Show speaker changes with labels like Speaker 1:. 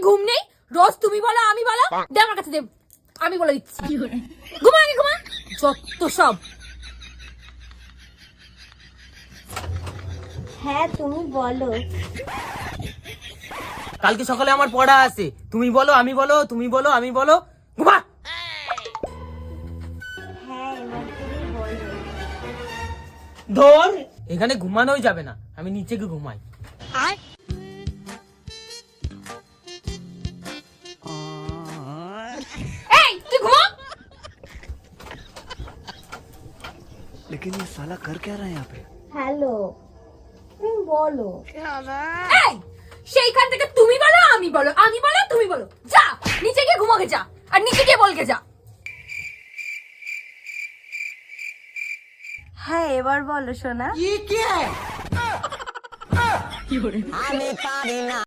Speaker 1: ঘুম নেই? রোজ তুমি বলো আমি বলো, দে আমার কাছে দে, আমি বলে দিচ্ছি। ঘুমা আগে ঘুমা, যত সব।
Speaker 2: হ্যাঁ তুমি বলো।
Speaker 3: কালকে সকালে আমার পড়া আছে, তুমি বলো আমি বলো, তুমি বলো আমি বলো, ঘুমা।
Speaker 2: হ্যাঁ এবার তুমি বলো।
Speaker 3: ধর, এখানে ঘুমানোই যাবে না, আমি নিচে গিয়ে ঘুমাই।
Speaker 1: এই তুই ঘুমা।
Speaker 4: लेकिन ये साला कर क्या रहा है यहाँ पे?
Speaker 2: হ্যালো তুমি বলো।
Speaker 1: এই সেইখান থেকে তুমি বলো আমি বলো, আমি বলো তুমি বলো, যা নিচে গিয়ে ঘুমাকে যা, আর নিচে গিয়ে বলকে যা।
Speaker 2: হ্যাঁ এবার বলো সোনা।